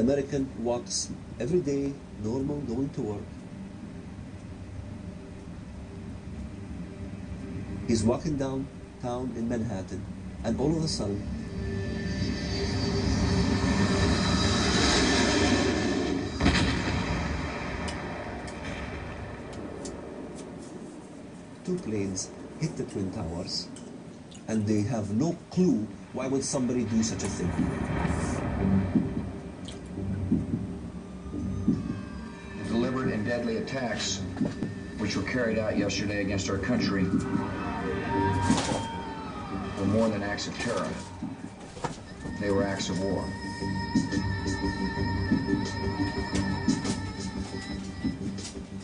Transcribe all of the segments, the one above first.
American walks every day, normal, going to work. He's walking downtown in Manhattan, and all of a sudden, two planes hit the Twin Towers, and they have no clue why would somebody do such a thing. Deliberate and deadly attacks, which were carried out yesterday against our country, were more than acts of terror. They were acts of war.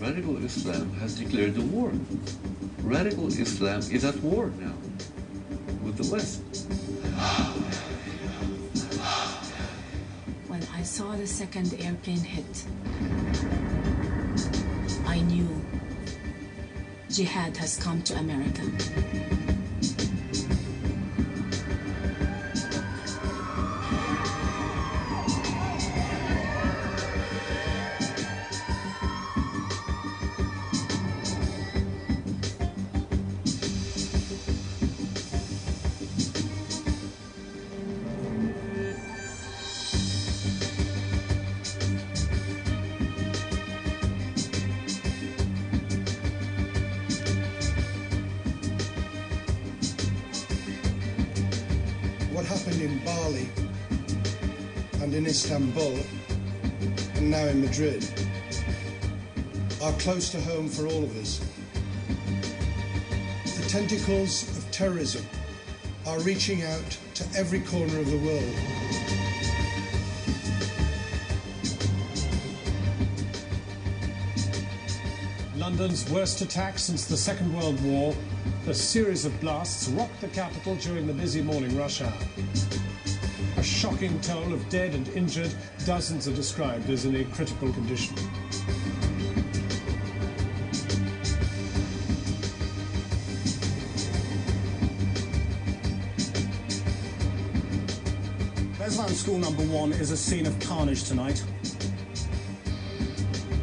Radical Islam has declared a war. Radical Islam is at war now with the West. When I saw the second airplane hit, I knew jihad has come to America. What happened in Bali and in Istanbul and now in Madrid are close to home for all of us. The tentacles of terrorism are reaching out to every corner of the world. London's worst attack since the Second World War. A series of blasts rocked the capital during the busy morning rush hour. A shocking toll of dead and injured. Dozens are described as in a critical condition. Beslan School number 1 is a scene of carnage tonight.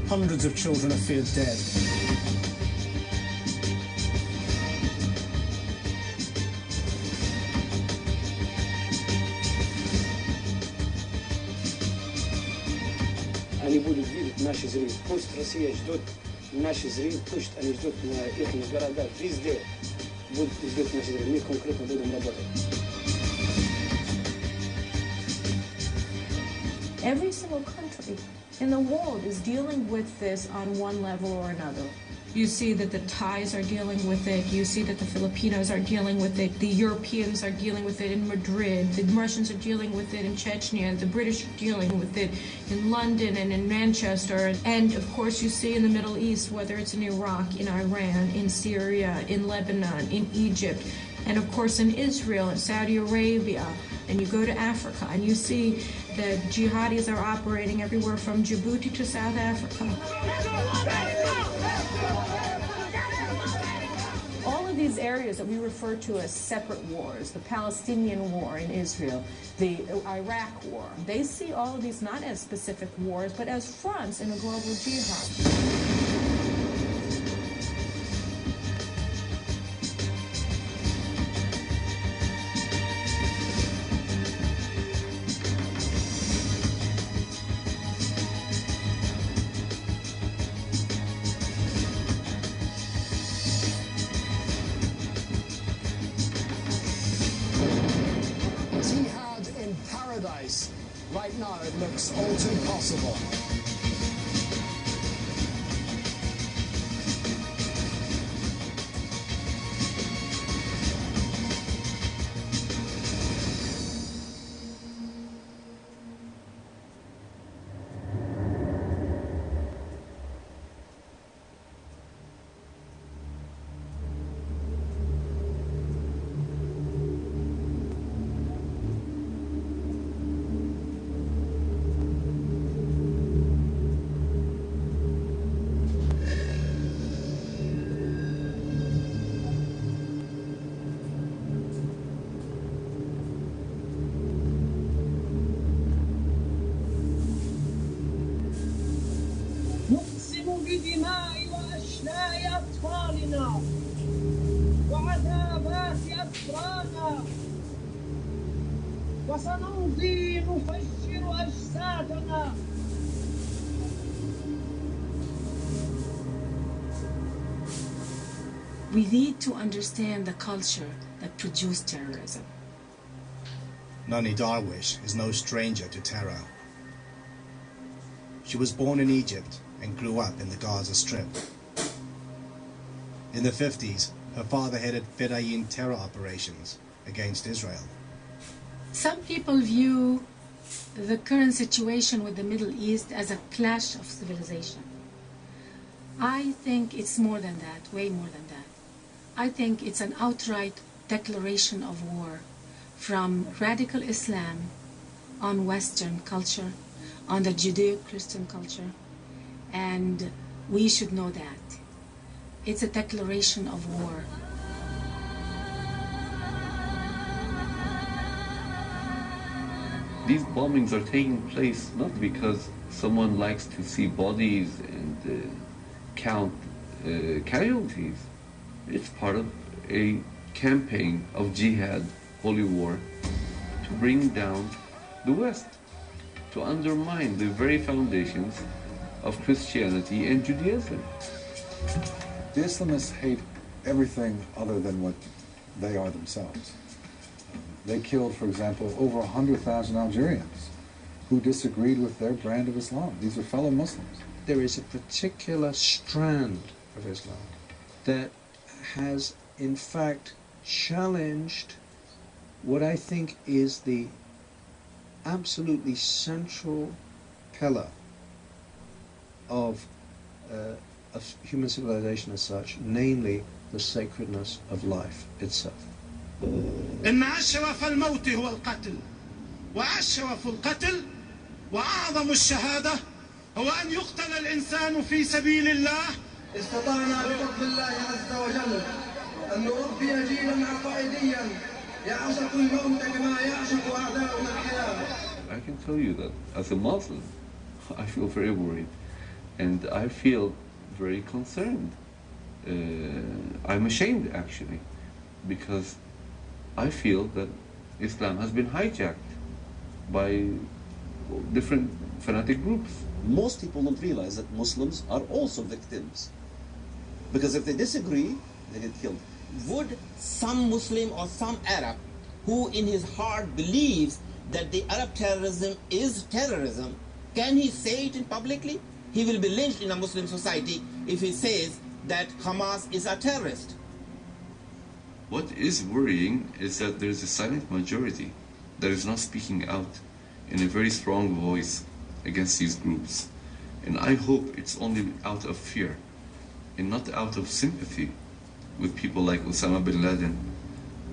Hundreds of children are feared dead. Они будут видеть наши зрители. Пусть Россия ждет наши зрители, пусть они ждут на их городах, везде будут ждать наши зрители. Мы конкретно будем работать. Every single country in the world is dealing with this on one level or another. You see that the Thais are dealing with it. You see that the Filipinos are dealing with it. The Europeans are dealing with it in Madrid. The Russians are dealing with it in Chechnya. The British are dealing with it in London and in Manchester. And, of course, you see in the Middle East, whether it's in Iraq, in Iran, in Syria, in Lebanon, in Egypt, and, of course, in Israel and Saudi Arabia. And you go to Africa, and you see that jihadis are operating everywhere from Djibouti to South Africa. All of these areas that we refer to as separate wars, the Palestinian war in Israel, the Iraq war, they see all of these not as specific wars, but as fronts in a global jihad. Right now, it looks all too possible. نقسم بدماء وأشلاء أطفالنا وعذابات أسرانا وسنمضي نفجر أجسادنا. We need to understand the culture that produced terrorism. Nani Darwish is no stranger to terror. She was born in Egypt and grew up in the Gaza Strip. In the 50s, her father headed Fedayeen terror operations against Israel. Some people view the current situation with the Middle East as a clash of civilization. I think it's more than that, way more than that. I think it's an outright declaration of war from radical Islam on Western culture, on the Judeo-Christian culture, and we should know that. It's a declaration of war. These bombings are taking place not because someone likes to see bodies and count casualties. It's part of a campaign of jihad, holy war, to bring down the West, to undermine the very foundations of Christianity and Judaism. The Islamists hate everything other than what they are themselves. They killed, for example, over 100,000 Algerians who disagreed with their brand of Islam. These are fellow Muslims. There is a particular strand of Islam that has, in fact, challenged what I think is the absolutely central pillar of human civilization as such, namely the sacredness of life itself. إن أشرف الموت هو القتل وأشرف القتل وأعظم الشهادة هو أن يقتل الإنسان في سبيل الله. استطعنا بفضل الله عز وجل أن نربي جيلا عقائديا يعشق الموت كما يعشق أعداؤنا الحياة. I can tell you that as a Muslim, I feel very worried and I feel very concerned. I'm ashamed actually, because I feel that Islam has been hijacked by different fanatic groups. Most people don't realize that Muslims are also victims, because if they disagree, they get killed. Would some Muslim or some Arab who in his heart believes that the Arab terrorism is terrorism, can he say it in publicly? He will be lynched in a Muslim society if he says that Hamas is a terrorist. What is worrying is that there is a silent majority that is not speaking out in a very strong voice against these groups. And I hope it's only out of fear and not out of sympathy with people like Osama bin Laden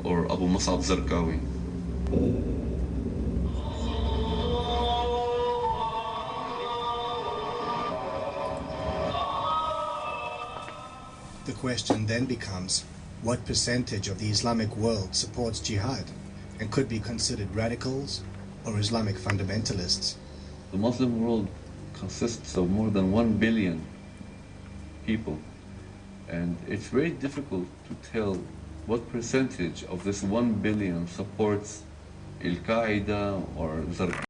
or Abu Musab Zarqawi. The question then becomes, what percentage of the Islamic world supports jihad and could be considered radicals or Islamic fundamentalists? The Muslim world consists of more than 1 billion people, and it's very difficult to tell what percentage of this 1 billion supports Al-Qaeda or Zarqawi.